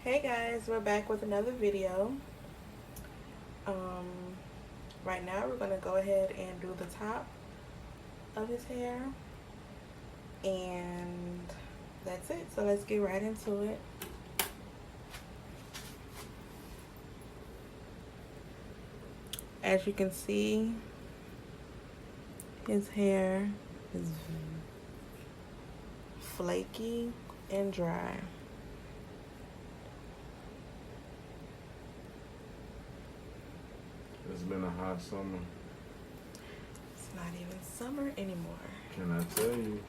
Hey guys, we're back with another video. Right now we're gonna go ahead and do the top of his hair, and that's it. So let's get right into it. As you can see, his hair is flaky and dry. It's been a hot summer. It's not even summer anymore. Can I tell you?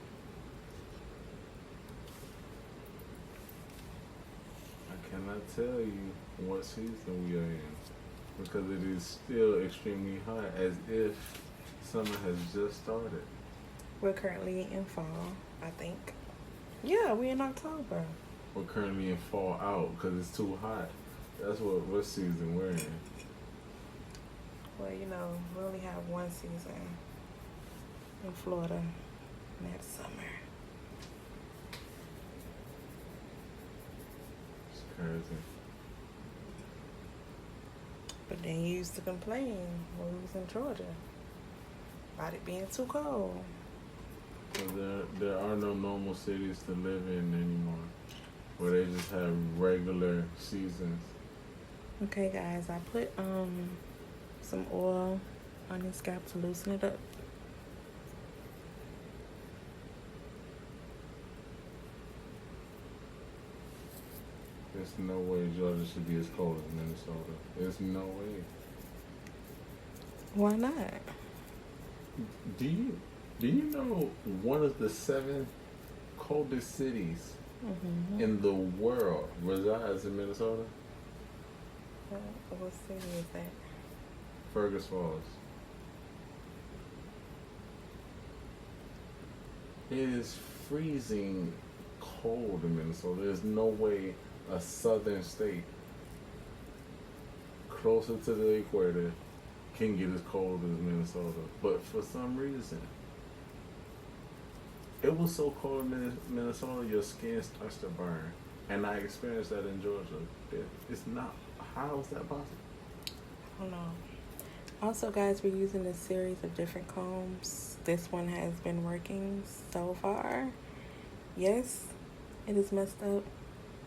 I cannot tell you what season we are in because it is still extremely hot, as if summer has just started. We're currently in fall, I think. Yeah, we're in October. We're currently in fall out because it's too hot. That's what season we're in. Well, you know, we only have one season in Florida, and that's summer. It's crazy. But then you used to complain when we was in Georgia about it being too cold. So there are no normal cities to live in anymore, where they just have regular seasons. Okay, guys, I put some oil on his scalp to loosen it up. There's no way Georgia should be as cold as Minnesota. There's no way. Why not? Do you know one of the 7 coldest cities in the world resides in Minnesota? What city is that? Fergus Falls. It is freezing cold in Minnesota. There's no way a southern state closer to the equator can get as cold as Minnesota. But for some reason, it was so cold in Minnesota, your skin starts to burn. And I experienced that in Georgia. It's not. How is that possible? I don't know. Also, guys, we're using a series of different combs. This one has been working so far. Yes, it is messed up,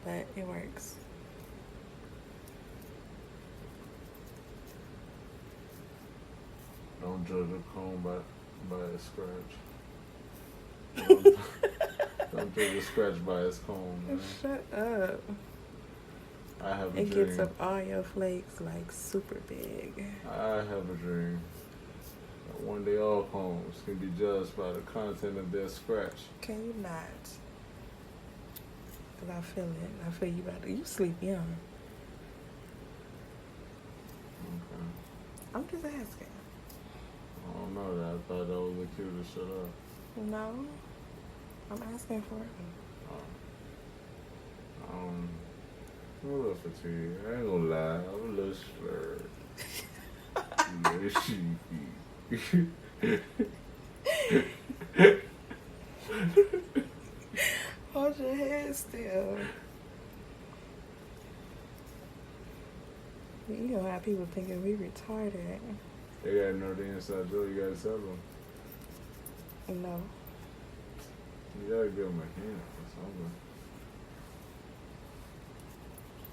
but it works. Don't judge a comb by its scratch. Don't judge a scratch by its comb, man. Shut up. I have a It dream. gets up all your flakes like super big. I have a dream that one day all combs can be judged by the content of their scratch. Can you not? Because I feel it. I feel you about to. You sleep young. Okay. I'm just asking. I don't know that. I thought that was a cue to shut up. No. I'm asking for it. I'm a little fatigued. I ain't gonna lie. I'm a little slurred. A little sheepy. Hold your head still. You know how people thinking we retarded. They gotta know the inside joke. You gotta tell them. No. You gotta give them a hint or something.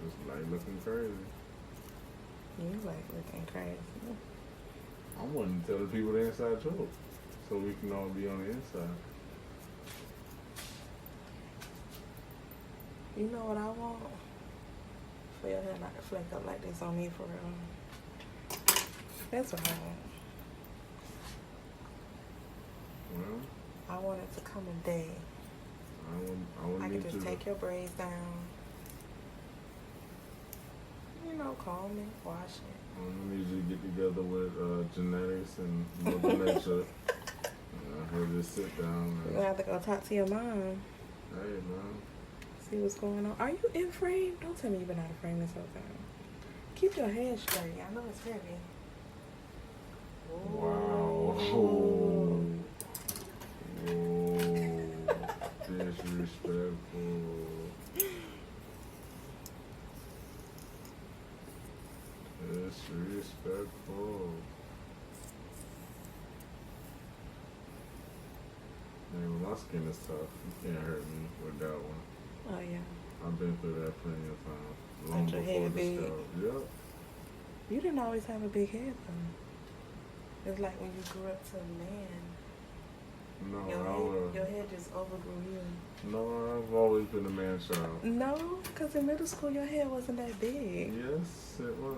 Just like looking crazy. You like looking crazy. I want to tell the people the inside joke, so we can all be on the inside. You know what I want? For your hair not to flake up like this on me for real. That's what I want. Well, I want it to come a day. I I need can just take your braids down. You know, comb it, wash it. I need you to get together with genetics and Mother Nature. Her just sit down. You're gonna have to go talk to your mom. Hey, man. See what's going on. Are you in frame? Don't tell me you've been out of frame this whole time. Keep your head straight. I know it's heavy. Wow. Ooh. Disrespectful. Disrespectful. Man, my skin is tough. You can't hurt me with that one. Oh yeah. I've been through that plenty of times. Long Got your before head the big. scalp. Yep. You didn't always have a big head though. It's like when you grew up to a man. No, Your head just overgrew you. No, I've always been a man child. No, because in middle school your head wasn't that big. Yes, it was.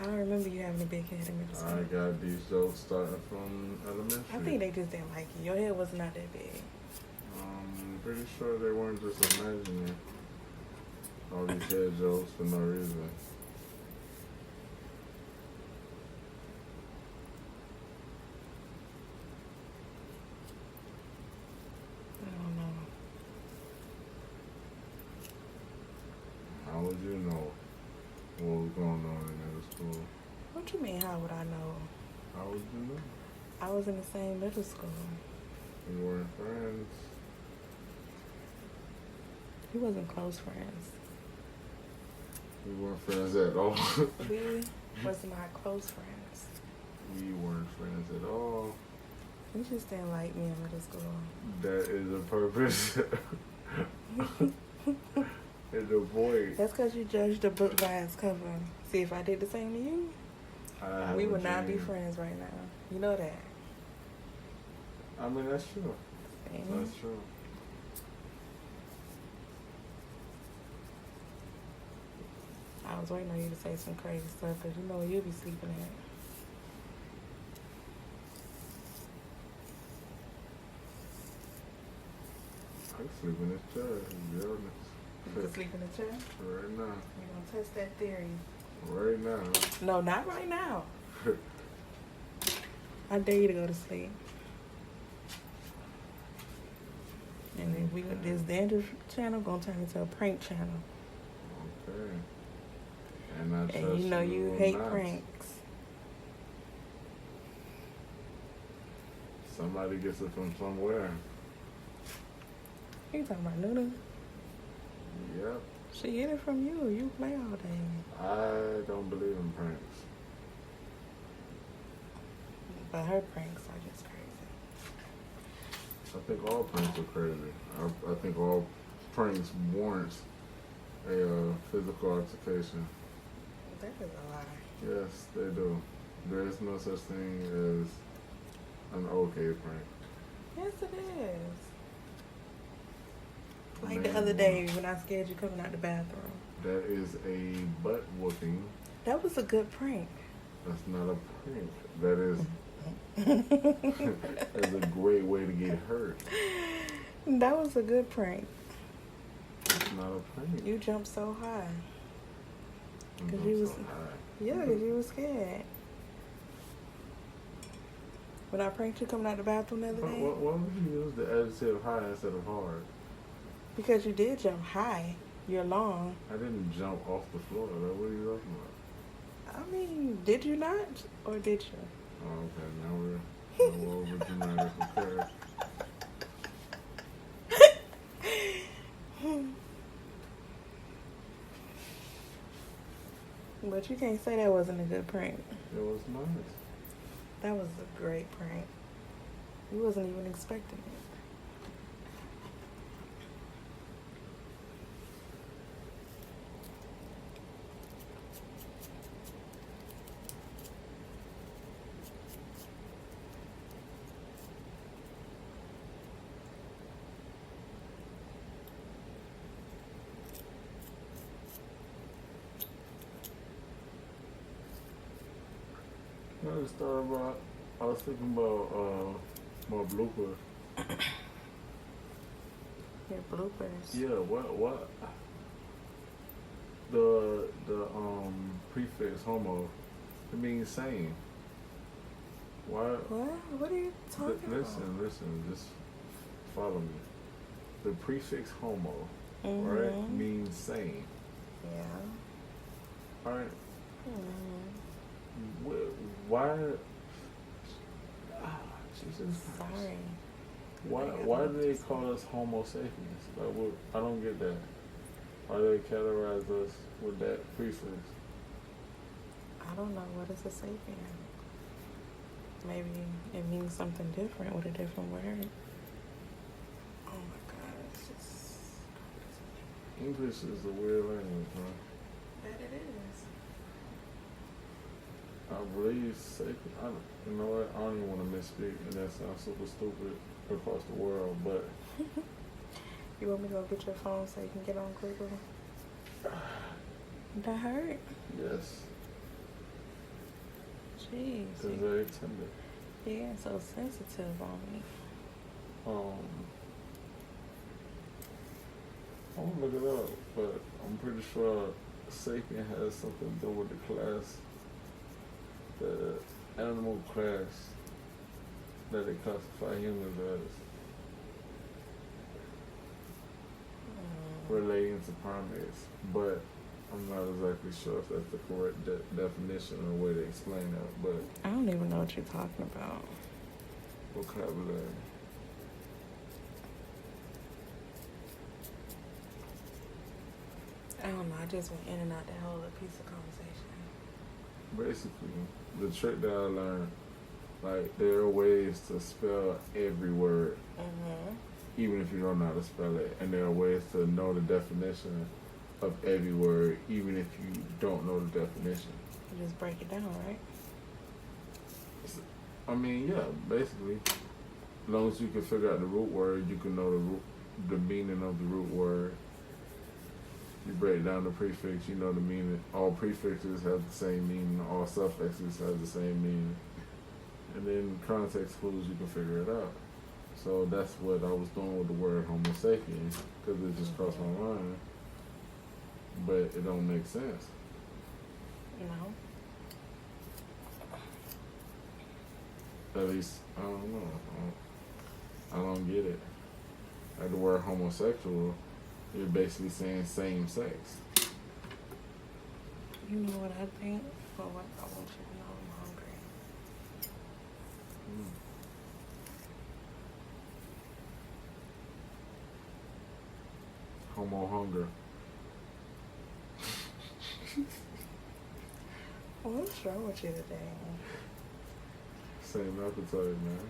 I don't remember you having a big head in middle school. I got these jokes starting from elementary. I think they just didn't like you. Your head was not that big. I'm pretty sure they weren't just imagining all these head jokes for no reason. I don't know. How would you know what was going on in middle school? What you mean, how would I know? How would you know? I was in the same middle school. We weren't friends. We wasn't close friends. We weren't friends at all. We was not close friends. We weren't friends at all. You just didn't like me in middle school. That is a purpose. It's a void. That's because you judged the book by its cover. See, if I did the same to you, we would not be friends right now. You know that. I mean, that's true. See? That's true. I was waiting on you to say some crazy stuff because you know where you'll be sleeping at. I can sleep in this chair, to be honest. You can sleep in the chair? Right now. You're going to test that theory. Right now. No, not right now. I dare you to go to sleep. And then this dandruff channel gonna turn into a prank channel. Okay. And I trust And you know you will hate not. pranks. Somebody gets it from somewhere. You talking about Nuna? Yep. She get it from you. You play all day. I don't believe in pranks. But her pranks are just crazy. I think all pranks are crazy. I think all pranks warrants a physical altercation. That is a lie. Yes, they do. There is no such thing as an okay prank. Yes, it is. Like Man, the other day when I scared you coming out the bathroom. That is a butt whooping. That was a good prank. That's not a prank. That is that's a great way to get hurt. That was a good prank. It's not a prank. You jumped so high. I'm Cause not you was, so high. yeah, because you was scared. When I pranked you coming out the bathroom the other day. Why would you use the adjective high instead of hard? Because you did jump high. You're long. I didn't jump off the floor. Like, what are you talking about? I mean, did you not? Or did you? Oh, okay. Now we're over dramatic. Okay. But you can't say that wasn't a good prank. It was nice. That was a great prank. You wasn't even expecting it. I just thought about, I was thinking about my bloopers. Your bloopers. Yeah, what? The prefix homo, it means same. Why? What are you talking about? Listen, just follow me. The prefix homo, Mm-hmm. right, means same. Yeah. Alright? Mm-hmm. Why? Jesus Christ. Sorry. Why do they call us Homo sapiens? Like, I don't get that. Why do they categorize us with that prefix? I don't know. What is a sapien? Maybe it means something different with a different word. Oh my God, it's just crazy. English is a weird language, huh? But it is. I believe sapien. You know what? I don't even want to misspeak, and that sounds super stupid across the world, but. You want me to go get your phone so you can get on Google? That hurt? Yes. Jeez. It's very tender. Yeah, so sensitive on me. I want to look it up, but I'm pretty sure sapien has something to do with the class, the animal class that they classify humans as. Relating to primates, but I'm not exactly sure if that's the correct definition or way to explain that, but I don't even know what you're talking about. vocabulary. I don't know, I just went in and out that whole piece of conversation. Basically, the trick that I learned, like, there are ways to spell every word, even if you don't know how to spell it, and there are ways to know the definition of every word, even if you don't know the definition. You just break it down, right? I mean, yeah, basically. As long as you can figure out the root word, you can know the meaning of the root word. You break down the prefix, you know the meaning. All prefixes have the same meaning. All suffixes have the same meaning. And then context clues, you can figure it out. So that's what I was doing with the word Homo sapiens, because it just crossed my mind. But it don't make sense. No. At least, I don't know. I don't get it. Like the word homosexual, you're basically saying same sex. You know what I think? Or what I want you to know, I'm hungry. Homo hunger. What's wrong with you today? Same appetite, man.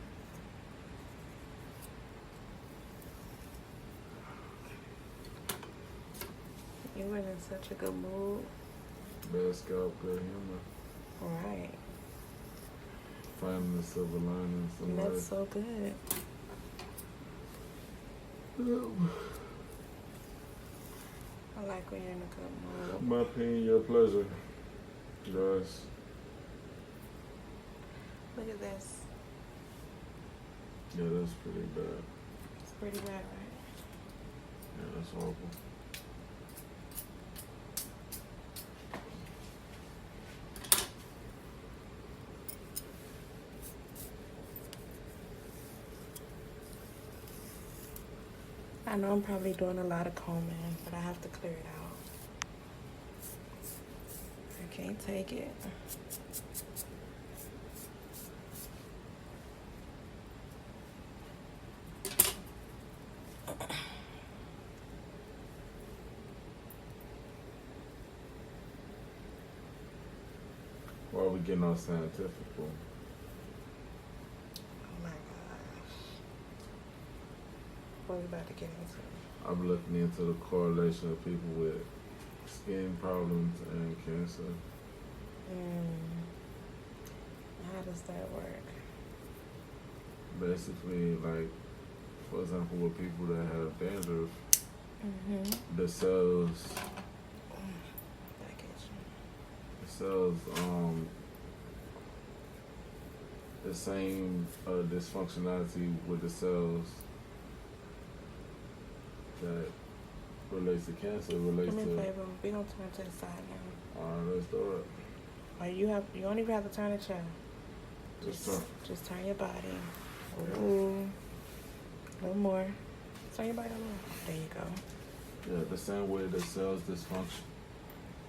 You were in such a good mood. Bad scalp, good humor. Right. Finding the silver lining in some That's so good. I like when you're in a good mood. My pain, your pleasure, guys. Look at this. Yeah, that's pretty bad. It's pretty bad, right? Yeah, that's horrible. I know I'm probably doing a lot of combing, but I have to clear it out. I can't take it. Why are we getting all scientific for? Oh my gosh. What are we about to get into? I'm looking into the correlation of people with skin problems and cancer. How does that work? Basically, like, for example, with people that have dandruff, the cells, the same dysfunctionality with the cells that relates to cancer relates Do me a to. favor, we gonna turn to the side now. Alright, let's do it. Or you don't even have to turn the chair. Just turn your body. Ooh. A little more. Turn your body a little. There you go. Yeah, the same way the cells dysfunction,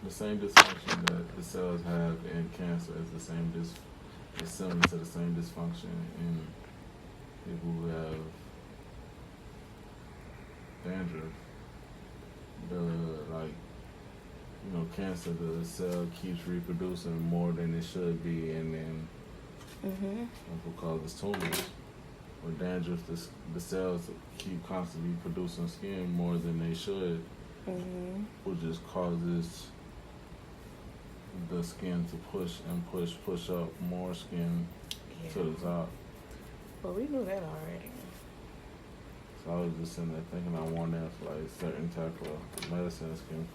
the same dysfunction that the cells have in cancer is the same is similar to the same dysfunction in people who have dandruff. you know, cancer, the cell keeps reproducing more than it should be, and then that's what causes tumors. With dandruff, the cells keep constantly producing skin more than they should, which just causes the skin to push up more skin to the top. Well, we knew that already. So I was just sitting there thinking, I wonder if like certain type of medicines can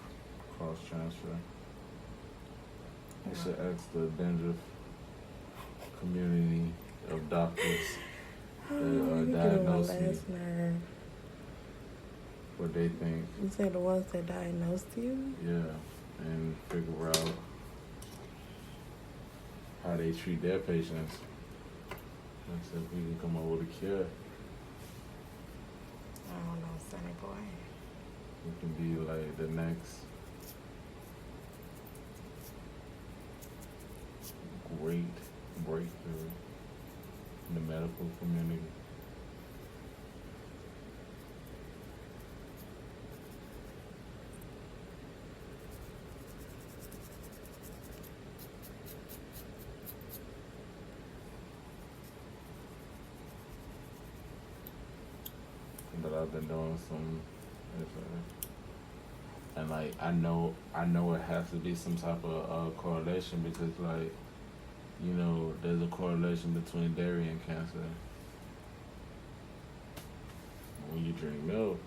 cross transfer. I should ask the dandruff community of doctors that diagnose me what they think. You said the ones that diagnosed you? Yeah, and figure out how they treat their patients. And see if we can come up with a cure. I don't know, Sonny boy. It can be like the next great breakthrough in the medical community. But I've been doing some, and like I know it has to be some type of correlation, because like, you know, there's a correlation between dairy and cancer. When you drink milk,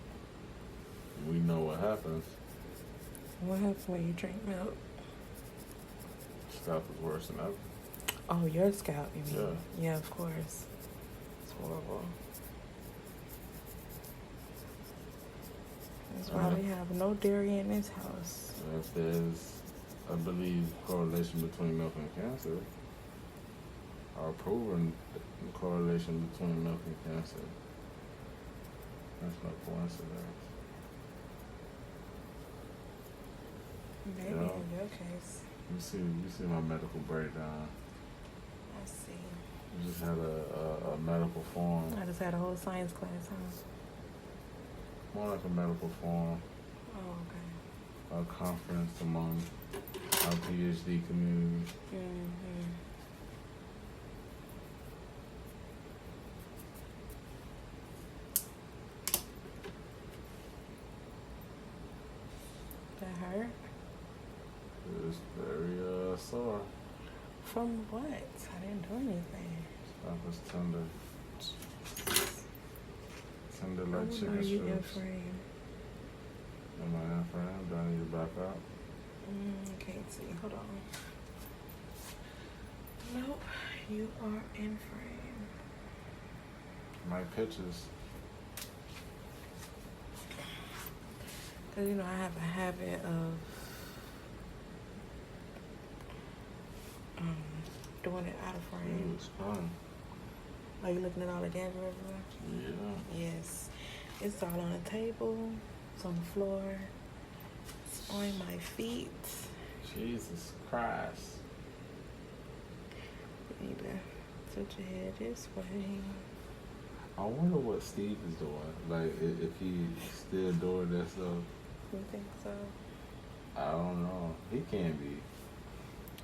we know what happens. What happens when you drink milk? Scalp is worse than ever. Oh, your scalp, you mean? Yeah. Yeah, of course. It's horrible. That's why we have no dairy in this house. If there's, I believe, correlation between milk and cancer, or proven correlation between milk and cancer, that's no coincidence. Maybe You know? in your case. You see my medical breakdown. I see. You just had a medical forum. I just had a whole science class, huh? More like a medical forum. Oh, okay. A conference among our PhD community. That hurt? It's very sore. From what? I didn't do anything. Stuff is tender. Tender like chicken Are you in strips. frame? Am I in frame? Do I need to back up? I can't see. Hold on. Nope. You are in frame. My pictures. Because, you know, I have a habit of doing it out of frame. It's fun. Are you looking at all the dandruff everywhere? Yeah. Yes. It's all on the table. It's on the floor. It's on my feet. Jesus Christ. You need to tilt your head this way. I wonder what Steve is doing. Like, if he's still doing that stuff. You think so? I don't know. He can be.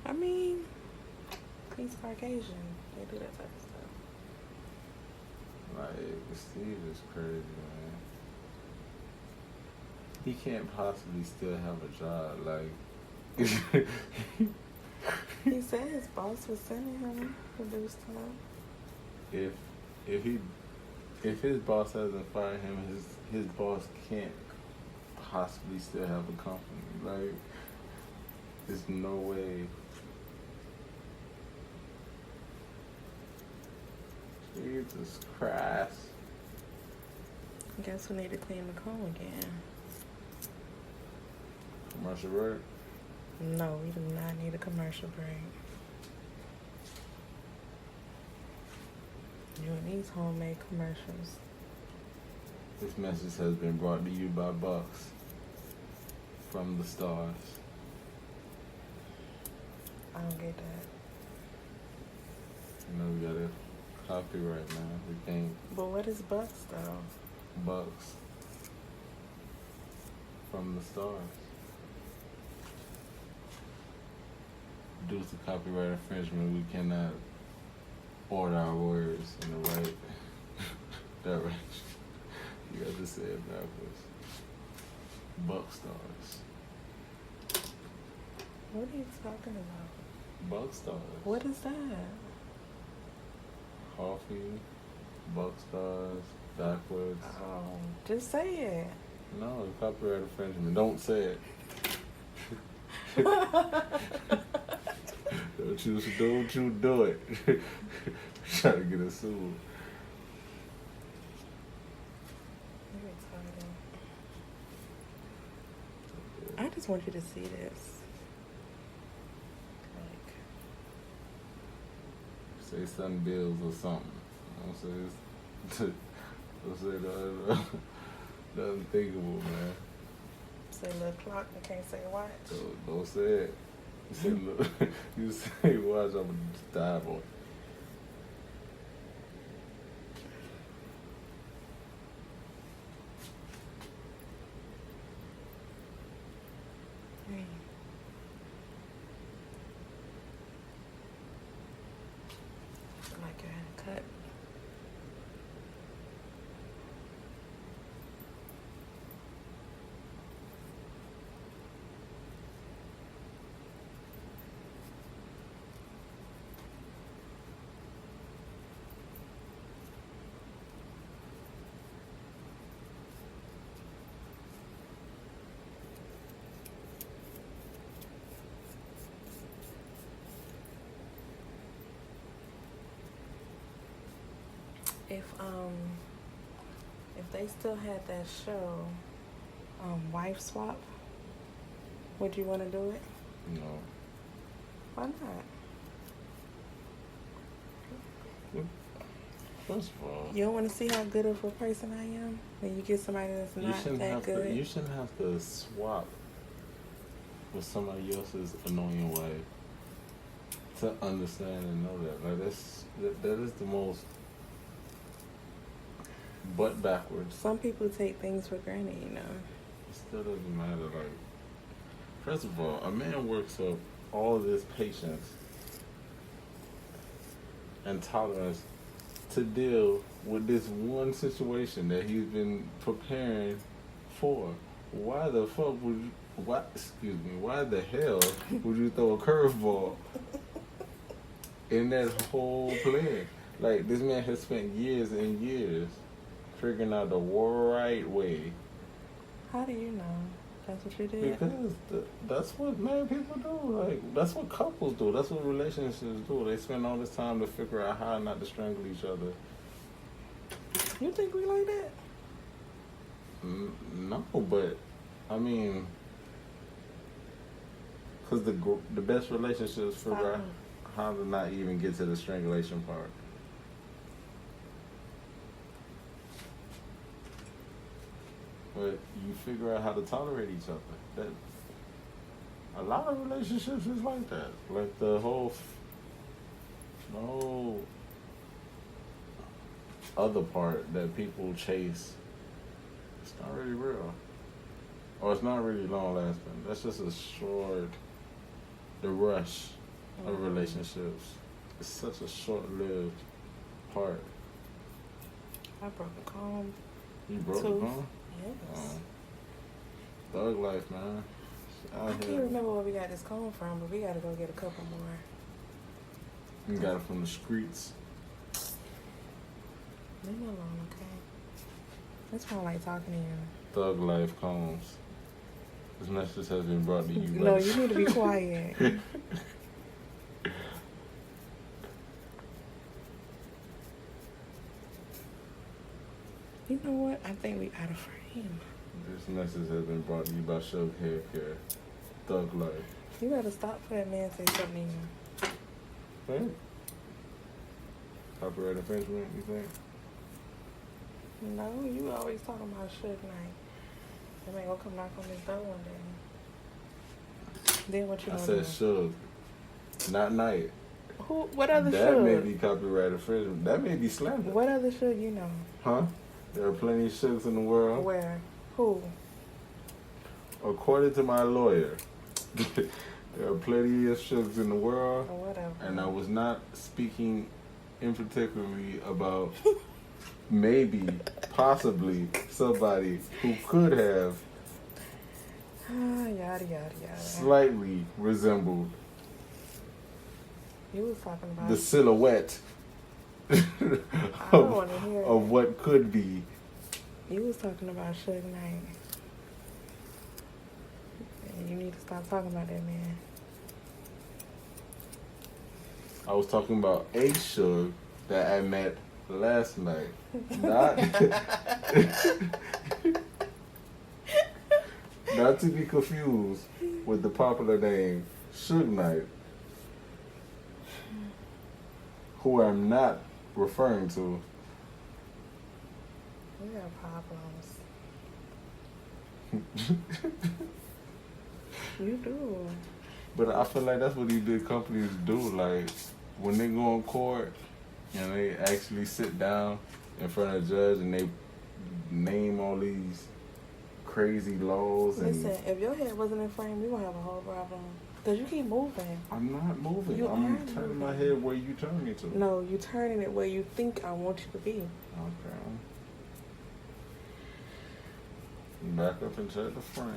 I mean, he's Caucasian. They do that type of stuff. Like, Steve is crazy, man. He can't possibly still have a job. Like, He said his boss was sending him to do stuff. if his boss hasn't fired him, his boss can't possibly still have a company. Like, there's no way. Jesus Christ. I guess we need to clean the comb again. Commercial break? No, we do not need a commercial break. You and these homemade commercials. This message has been brought to you by Bucks from the stars. I don't get that. You know, we got a copyright now. We can't. But what is Bucks though? Bucks from the stars. due to copyright infringement, we cannot order our words in the right direction. You got to say it backwards. Buck stars. What are you talking about? Buck stars. What is that? Coffee, buck stars, backwards. Oh, just say it. No, copyright infringement. Don't say it. Don't you do it. Trying to get us sued. I just want you to see this. Like, say something bills or something. Don't say don't say nothing unthinkable, man. say little clock, I can't say watch. Don't say it. You say look. You say watch. I'm gonna dive on it. Like you had a cut. If they still had that show, Wife Swap, would you want to do it? No. Why not? First of all, You don't want to see how good of a person I am? When you get somebody that's not that good? You shouldn't have to swap with somebody else's annoying wife to understand and know that. Like that is the most butt backwards. Some people take things for granted, you know. It still doesn't matter. Like, first of all, a man works up all this patience and tolerance to deal with this one situation that he's been preparing for. Why the fuck would you, why the hell would you throw a curveball in that whole plan? Like, this man has spent years and years figuring out the right way. How do you know? That's what you did? Because that's what married people do. Like, that's what couples do. That's what relationships do. They spend all this time to figure out how not to strangle each other. You think we like that? No, but I mean, because the best relationships figure out how to not even get to the strangulation part. But you figure out how to tolerate each other. That a lot of relationships is like that. Like the whole other part that people chase, it's not really real. Or it's not really long lasting. That's just the rush of relationships. It's such a short-lived part. I broke a comb. You broke a comb? Yes. Thug life, man. I can't remember where we got this comb from, but we gotta go get a couple more. You got it from the streets. Leave me alone, okay? That's why I like talking to you. Thug life combs. This message has been brought to you. No, you need to be quiet. You know what? I think we out of frame. This message has been brought to you by Shug Hair Care. Thug life. You gotta stop for that man say something to you. Hey? Copyright infringement, you think? No, you always talking about Suge Knight. They may go come knock on this door one day. Then what you I gonna said do? Suge, not Knight. Who? What other That Suge? may be copyright infringement. That may be slander. What other Suge you know? Huh? There are plenty of Suges in the world. Where? Who? According to my lawyer, There are plenty of Sugs in the world, Or whatever. and I was not speaking in particularly about maybe, possibly somebody who could have Yada yada yada. slightly resembled You was talking about the silhouette I don't want to hear of it. what could be. You was talking about Suge Knight. And you need to stop talking about that man. I was talking about a Suge that I met last night. Not, not to be confused with the popular name Suge Knight, who I'm not referring to. We got problems. You do. But I feel like that's what these big companies do. Like, when they go in court and they actually sit down in front of a judge and they name all these crazy laws. Listen, and if your head wasn't in frame, we won't have a whole problem. Because you keep moving. I'm not moving. You I'm are turning my moving. head where you turn me to. No, you turning it where you think I want you to be. Okay. Back up and check the frame.